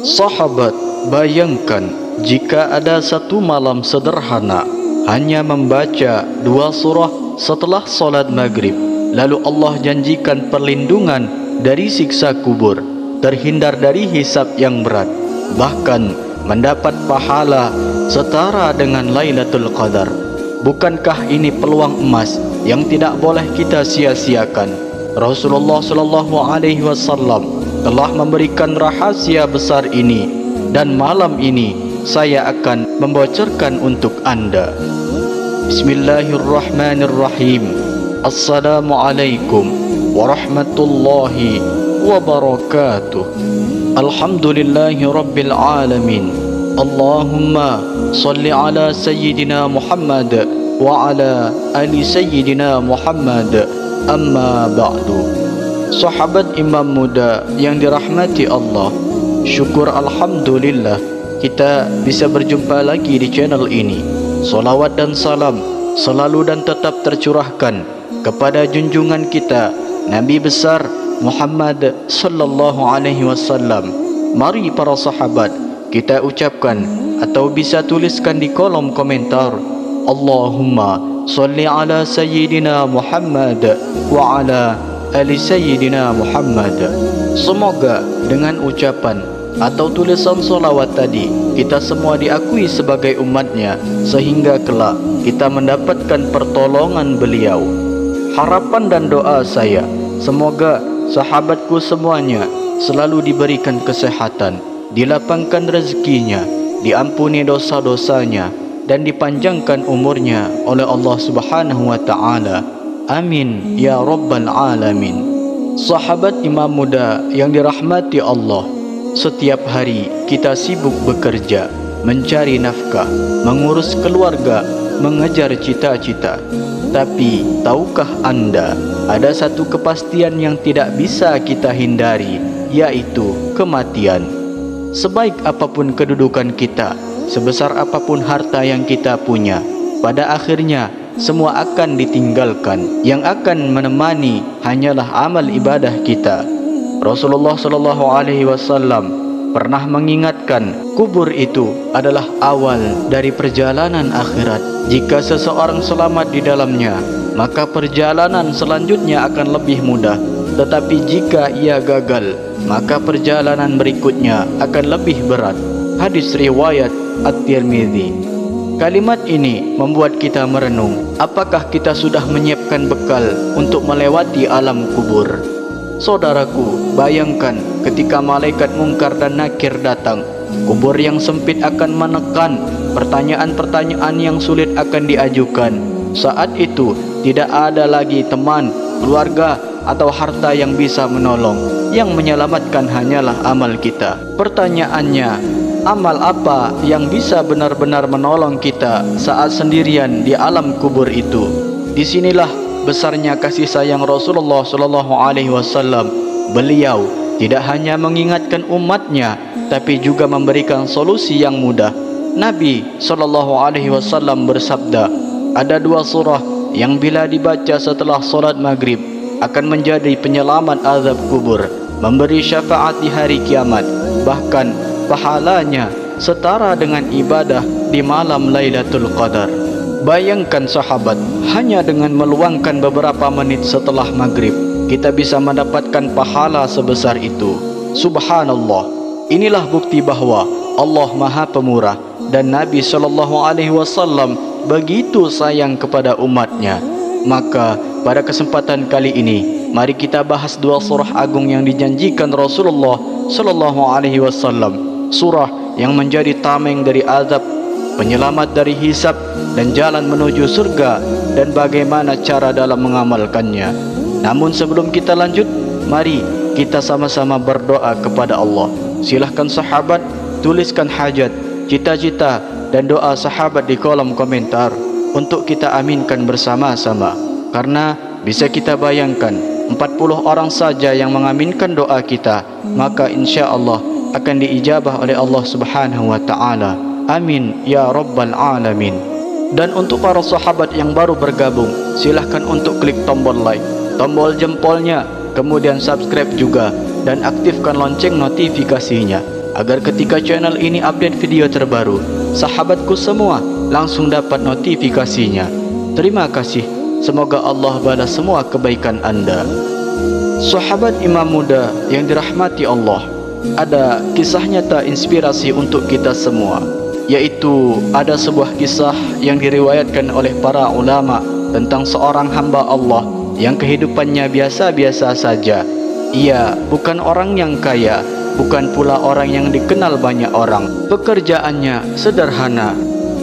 Sahabat, bayangkan jika ada satu malam sederhana hanya membaca 2 surah setelah solat maghrib, lalu Allah janjikan perlindungan dari siksa kubur, terhindar dari hisab yang berat, bahkan mendapat pahala setara dengan Lailatul Qadar. Bukankah ini peluang emas yang tidak boleh kita sia-siakan? Rasulullah SAW telah memberikan rahasia besar ini, dan malam ini saya akan membocorkan untuk Anda. Bismillahirrahmanirrahim. Assalamualaikum warahmatullahi wabarakatuh. Alhamdulillahi rabbil alamin. Allahumma salli ala sayyidina Muhammad wa ala ali sayyidina Muhammad. Amma ba'du. Sahabat imam muda yang dirahmati Allah, syukur alhamdulillah kita bisa berjumpa lagi di channel ini. Salawat dan salam selalu dan tetap tercurahkan kepada junjungan kita Nabi besar Muhammad sallallahu alaihi wasallam. Mari para sahabat kita ucapkan atau bisa tuliskan di kolom komentar, Allahumma salli ala sayyidina Muhammad wa ala ali sayyidina Muhammad. Semoga dengan ucapan atau tulisan solawat tadi kita semua diakui sebagai umatnya, sehingga kelak kita mendapatkan pertolongan beliau. Harapan dan doa saya, semoga sahabatku semuanya selalu diberikan kesehatan, dilapangkan rezekinya, diampuni dosa-dosanya, dan dipanjangkan umurnya oleh Allah Subhanahu wa ta'ala. Amin ya rabbal alamin. Sahabat imam muda yang dirahmati Allah, setiap hari kita sibuk bekerja, mencari nafkah, mengurus keluarga, mengejar cita-cita. Tapi tahukah Anda, ada satu kepastian yang tidak bisa kita hindari, yaitu kematian. Sebaik apapun kedudukan kita, sebesar apapun harta yang kita punya, pada akhirnya semua akan ditinggalkan. Yang akan menemani hanyalah amal ibadah kita. Rasulullah SAW pernah mengingatkan, kubur itu adalah awal dari perjalanan akhirat. Jika seseorang selamat di dalamnya, maka perjalanan selanjutnya akan lebih mudah. Tetapi jika ia gagal, maka perjalanan berikutnya akan lebih berat. Hadis riwayat At-Tirmidzi. Kalimat ini membuat kita merenung, apakah kita sudah menyiapkan bekal untuk melewati alam kubur? Saudaraku, bayangkan ketika malaikat mungkar dan nakir datang, kubur yang sempit akan menekan, pertanyaan-pertanyaan yang sulit akan diajukan. Saat itu tidak ada lagi teman, keluarga, atau harta yang bisa menolong. Yang menyelamatkan hanyalah amal kita. Pertanyaannya, amal apa yang bisa benar-benar menolong kita saat sendirian di alam kubur itu? Disinilah besarnya kasih sayang Rasulullah SAW. Beliau tidak hanya mengingatkan umatnya, tapi juga memberikan solusi yang mudah. Nabi SAW bersabda, ada 2 surah yang bila dibaca setelah solat maghrib akan menjadi penyelamat azab kubur, memberi syafaat di hari kiamat, bahkan pahalanya setara dengan ibadah di malam Lailatul Qadar. Bayangkan sahabat, hanya dengan meluangkan beberapa menit setelah maghrib, kita bisa mendapatkan pahala sebesar itu. Subhanallah. Inilah bukti bahwa Allah Maha Pemurah dan Nabi SAW begitu sayang kepada umatnya. Maka pada kesempatan kali ini, mari kita bahas 2 surah agung yang dijanjikan Rasulullah SAW. Surah yang menjadi tameng dari azab, penyelamat dari hisab, dan jalan menuju surga, dan bagaimana cara dalam mengamalkannya. Namun sebelum kita lanjut, mari kita sama-sama berdoa kepada Allah. Silahkan sahabat tuliskan hajat, cita-cita, dan doa sahabat di kolom komentar untuk kita aminkan bersama-sama. Karena bisa kita bayangkan, 40 orang saja yang mengaminkan doa kita, maka insya Allah akan diijabah oleh Allah Subhanahu wa ta'ala. Amin ya rabbal alamin. Dan untuk para sahabat yang baru bergabung, silahkan untuk klik tombol like, tombol jempolnya, kemudian subscribe juga, dan aktifkan lonceng notifikasinya. agar ketika channel ini update video terbaru, sahabatku semua langsung dapat notifikasinya. Terima kasih. Semoga Allah balas semua kebaikan anda. Sahabat imam muda yang dirahmati Allah, ada kisah nyata inspirasi untuk kita semua, yaitu ada sebuah kisah yang diriwayatkan oleh para ulama tentang seorang hamba Allah yang kehidupannya biasa-biasa saja. Ia bukan orang yang kaya, bukan pula orang yang dikenal banyak orang. Pekerjaannya sederhana,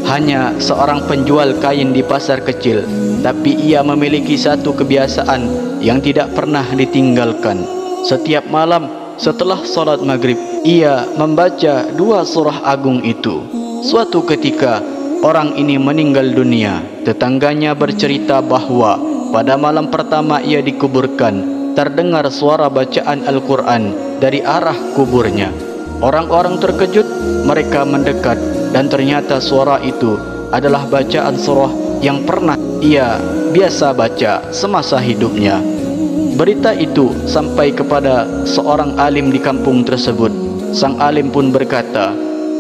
hanya seorang penjual kain di pasar kecil. Tapi ia memiliki satu kebiasaan yang tidak pernah ditinggalkan. Setiap malam setelah solat maghrib, ia membaca 2 surah agung itu. Suatu ketika, orang ini meninggal dunia. Tetangganya bercerita bahwa pada malam pertama ia dikuburkan, terdengar suara bacaan Al-Quran dari arah kuburnya. Orang-orang terkejut, mereka mendekat, dan ternyata suara itu adalah bacaan surah yang pernah ia biasa baca semasa hidupnya. Berita itu sampai kepada seorang alim di kampung tersebut. Sang alim pun berkata,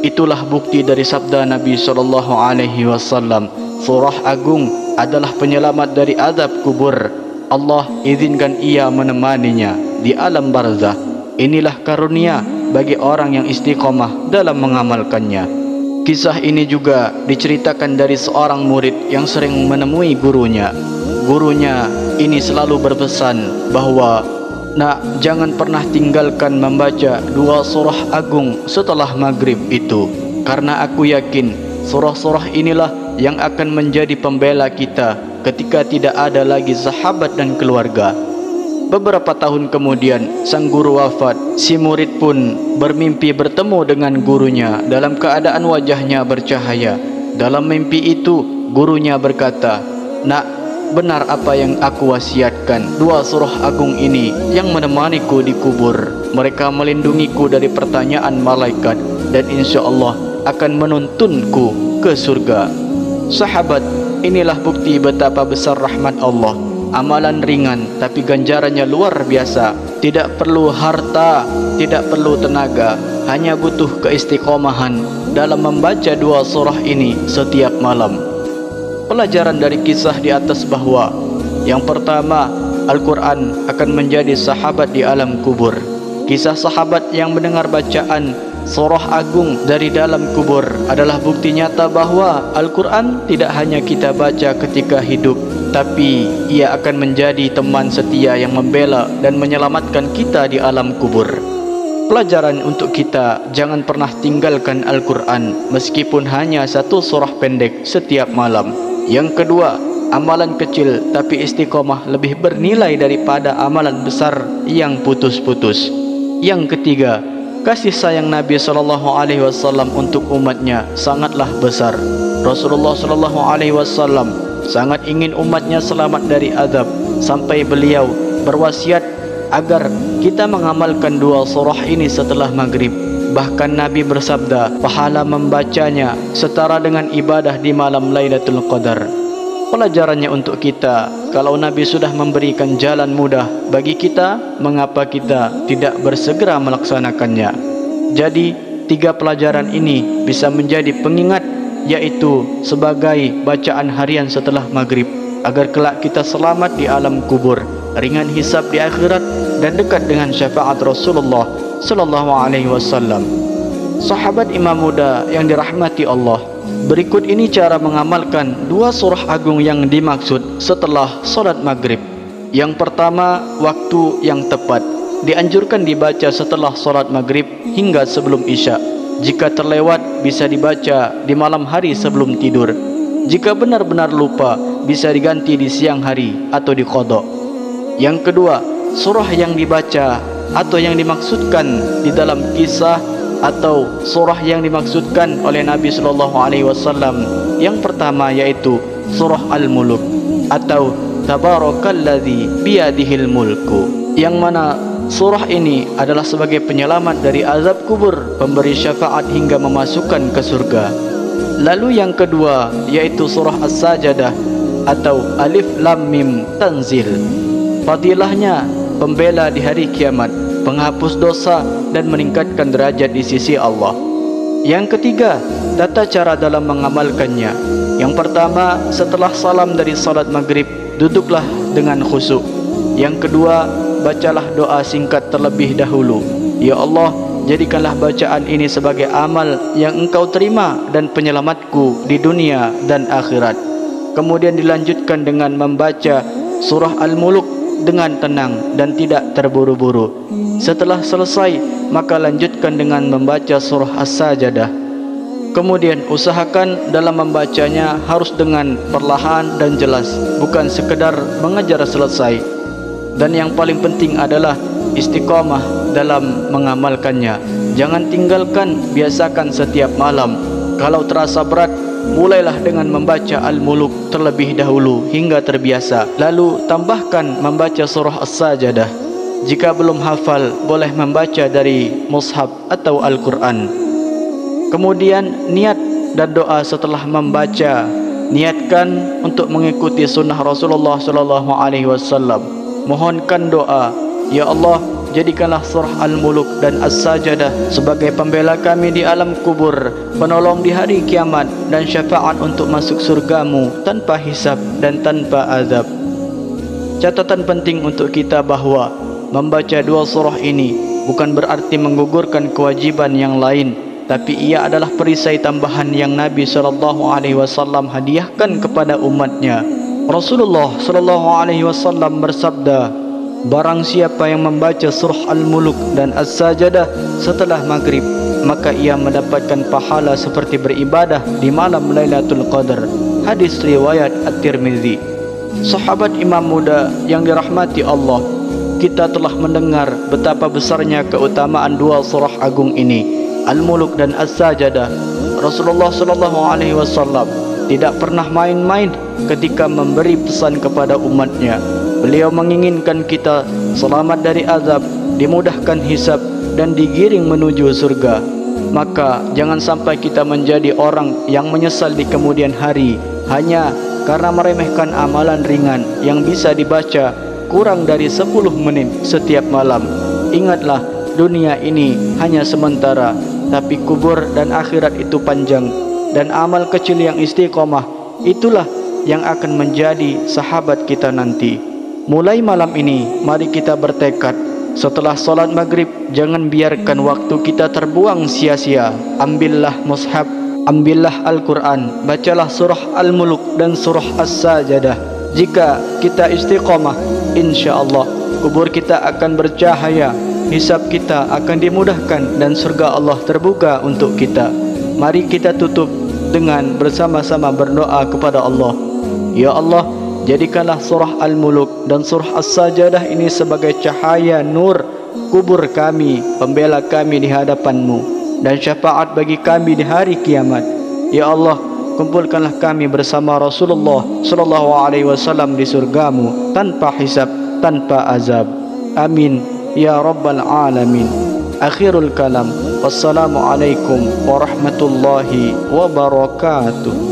itulah bukti dari sabda Nabi SAW, surah agung adalah penyelamat dari azab kubur. Allah izinkan ia menemaninya di alam barzah. Inilah karunia bagi orang yang istiqomah dalam mengamalkannya. Kisah ini juga diceritakan dari seorang murid yang sering menemui gurunya. Gurunya ini selalu berpesan bahwa, nak, jangan pernah tinggalkan membaca 2 surah agung setelah maghrib itu, karena aku yakin surah-surah inilah yang akan menjadi pembela kita ketika tidak ada lagi sahabat dan keluarga. Beberapa tahun kemudian, sang guru wafat. Si murid pun bermimpi bertemu dengan gurunya dalam keadaan wajahnya bercahaya. Dalam mimpi itu, gurunya berkata, nak, benar apa yang aku wasiatkan. 2 surah agung ini yang menemaniku di kubur. Mereka melindungiku dari pertanyaan malaikat dan insya Allah akan menuntunku ke surga. Sahabat, inilah bukti betapa besar rahmat Allah. Amalan ringan tapi ganjarannya luar biasa. Tidak perlu harta, tidak perlu tenaga, hanya butuh keistiqomahan dalam membaca 2 surah ini setiap malam. Pelajaran dari kisah di atas bahwa yang pertama, Al-Quran akan menjadi sahabat di alam kubur. Kisah sahabat yang mendengar bacaan surah agung dari dalam kubur adalah bukti nyata bahwa Al-Quran tidak hanya kita baca ketika hidup, tapi ia akan menjadi teman setia yang membela dan menyelamatkan kita di alam kubur. Pelajaran untuk kita, jangan pernah tinggalkan Al-Quran meskipun hanya 1 surah pendek setiap malam. Yang kedua, amalan kecil tapi istiqomah lebih bernilai daripada amalan besar yang putus-putus. Yang ketiga, kasih sayang Nabi SAW untuk umatnya sangatlah besar. Rasulullah SAW sangat ingin umatnya selamat dari azab, sampai beliau berwasiat agar kita mengamalkan 2 surah ini setelah maghrib. Bahkan Nabi bersabda, pahala membacanya setara dengan ibadah di malam Lailatul Qadar. Pelajarannya untuk kita, kalau Nabi sudah memberikan jalan mudah bagi kita, mengapa kita tidak bersegera melaksanakannya? Jadi 3 pelajaran ini bisa menjadi pengingat, yaitu sebagai bacaan harian setelah maghrib, agar kelak kita selamat di alam kubur, ringan hisab di akhirat, dan dekat dengan syafaat Rasulullah SAW. Sahabat imam muda yang dirahmati Allah, berikut ini cara mengamalkan 2 surah agung yang dimaksud setelah solat maghrib. Yang pertama, waktu yang tepat. Dianjurkan dibaca setelah solat maghrib hingga sebelum isya. Jika terlewat, bisa dibaca di malam hari sebelum tidur. Jika benar-benar lupa, bisa diganti di siang hari atau di qadha. Yang kedua, surah yang dibaca atau yang dimaksudkan di dalam kisah atau surah yang dimaksudkan oleh Nabi SAW. Yang pertama yaitu surah Al-Mulk atau Tabarakalladzi biyadihil mulku, yang mana surah ini adalah sebagai penyelamat dari azab kubur, pemberi syafaat hingga memasukkan ke surga. Lalu yang kedua yaitu surah As-Sajadah atau Alif Lam Mim Tanzil. Fadilahnya pembela di hari kiamat. penghapus dosa dan meningkatkan derajat di sisi Allah. Yang ketiga, tata cara dalam mengamalkannya. Yang pertama, setelah salam dari salat maghrib, duduklah dengan khusyuk. Yang kedua, bacalah doa singkat terlebih dahulu. Ya Allah, jadikanlah bacaan ini sebagai amal yang Engkau terima dan penyelamatku di dunia dan akhirat. Kemudian dilanjutkan dengan membaca surah Al-Muluk dengan tenang dan tidak terburu-buru. Setelah selesai, maka lanjutkan dengan membaca surah As-Sajadah. Kemudian usahakan dalam membacanya harus dengan perlahan dan jelas, bukan sekedar mengejar selesai. Dan yang paling penting adalah istiqamah dalam mengamalkannya. Jangan tinggalkan, biasakan setiap malam. Kalau terasa berat, mulailah dengan membaca Al-Muluk terlebih dahulu hingga terbiasa. Lalu tambahkan membaca surah As-Sajadah. Jika belum hafal, boleh membaca dari mushaf atau Al-Quran. Kemudian niat dan doa setelah membaca. Niatkan untuk mengikuti sunnah Rasulullah SAW. Mohonkan doa, Ya Allah, jadikanlah surah Al-Muluk dan As-Sajadah sebagai pembela kami di alam kubur, penolong di hari kiamat, dan syafaat untuk masuk surgamu tanpa hisab dan tanpa azab. Catatan penting untuk kita bahawa membaca dua surah ini bukan berarti menggugurkan kewajiban yang lain, tapi ia adalah perisai tambahan yang Nabi SAW hadiahkan kepada umatnya. Rasulullah SAW bersabda, barang siapa yang membaca surah Al-Muluk dan As-Sajadah setelah maghrib, maka ia mendapatkan pahala seperti beribadah di malam Lailatul Qadar. Hadis riwayat At-Tirmizi. Sahabat imam muda yang dirahmati Allah, kita telah mendengar betapa besarnya keutamaan dua surah agung ini, Al-Muluk dan As-Sajadah. Rasulullah SAW tidak pernah main-main ketika memberi pesan kepada umatnya. Beliau menginginkan kita selamat dari azab, dimudahkan hisab, dan digiring menuju surga. Maka jangan sampai kita menjadi orang yang menyesal di kemudian hari hanya karena meremehkan amalan ringan yang bisa dibaca kurang dari 10 menit setiap malam. Ingatlah, dunia ini hanya sementara, tapi kubur dan akhirat itu panjang. Dan amal kecil yang istiqomah, itulah yang akan menjadi sahabat kita nanti. Mulai malam ini, mari kita bertekad, setelah solat maghrib, jangan biarkan waktu kita terbuang sia-sia. Ambillah mushaf, ambillah Al-Quran, bacalah surah Al-Muluk dan surah As-Sajadah. Jika kita istiqomah, insya-Allah kubur kita akan bercahaya, hisab kita akan dimudahkan, dan surga Allah terbuka untuk kita. Mari kita tutup dengan bersama-sama berdoa kepada Allah. Ya Allah, jadikanlah surah Al-Muluk dan surah As-Sajadah ini sebagai cahaya nur kubur kami, pembela kami di hadapan-Mu, dan syafaat bagi kami di hari kiamat. Ya Allah, kumpulkanlah kami bersama Rasulullah SAW di surga-Mu tanpa hisab, tanpa azab. Amin ya rabbal alamin. Akhirul kalam, wassalamualaikum warahmatullahi wabarakatuh.